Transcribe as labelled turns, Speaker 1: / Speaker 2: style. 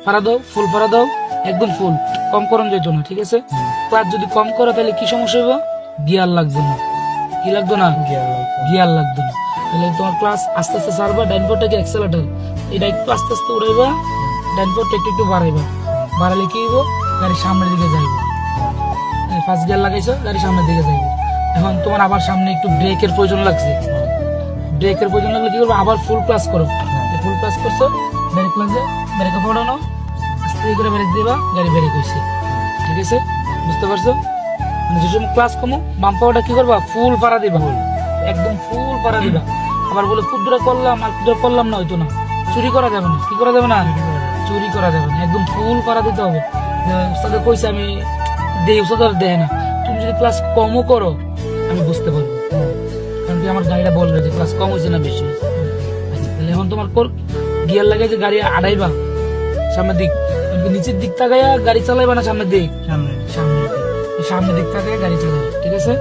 Speaker 1: ফাড়া দাও, ফুল ফাড়া দাও, একদম ফুল, কম করন যেত না, ঠিক আছে? ক্লাস যদি কম করো তাহলে কি সমস্যা হইব? গিয়ার লাগবে না, কি লাগতো না? গিয়ার লাগতো না। তাহলে তোমার ক্লাস আস্তে আস্তে ছাড়বা, ডাইন ফোরটাকে অ্যাক্সেলেটার, এটা একটু আস্তে আস্তে উড়াইবা, ডাইন ফোরটা একটু একটু বাড়াইবা, বাড়ালে কি হইব? গাড়ি সামনের দিকে যাইব। ফার্স্ট গিয়ার লাগাইছো, গাড়ি সামনের দিকে যাইব। এখন তোমার আবার সামনে একটু ব্রেকের প্রয়োজন লাগছে, ব্রেকের প্রয়োজন লাগলে কি করবো? আবার ফুল ক্লাস করো, ফুল ক্লাস করছো, ব্রেক লাগছে, ব্রেকে ফোড়ানো, আস্তে করে ব্রেক দিবা, গাড়ি ব্রেক হয়েছে, ঠিক আছে? বুঝতে পারছো? মানে যে সময় ক্লাস কমো, বাম পাওয়াটা কি করবা? ফুল পাড়া দিবা, একদম ফুল পাড়া দিবা। আবার বলে কুদ্দুরা করলাম আর কুদ্দুরা করলাম না, হইতো না, চুরি করা যাবে না। কি করা যাবে না? চুরি করা যাবে না, একদম ফুল পাড়া দিতে হবে। উস্তাদে কইছে আমি দেই, উস্তাদ আর দেয় না। তুমি যদি ক্লাস কমও করো আমি বুঝতে পারবো, কারণ কি আমার গাড়িটা বলবে যে ক্লাস কম হয়েছে না বেশি হয়েছে। আচ্ছা, তাহলে এখন তোমার গিয়ার লাগাই যে গাড়ি আড়াইবা সামনের দিক, নিচের দিক তাকাইয়া গাড়ি চালাইবা না সামনের দিক? সামনের দিক, সামনের দিক তাকাইয়া গাড়ি চালাইবা, ঠিক আছে?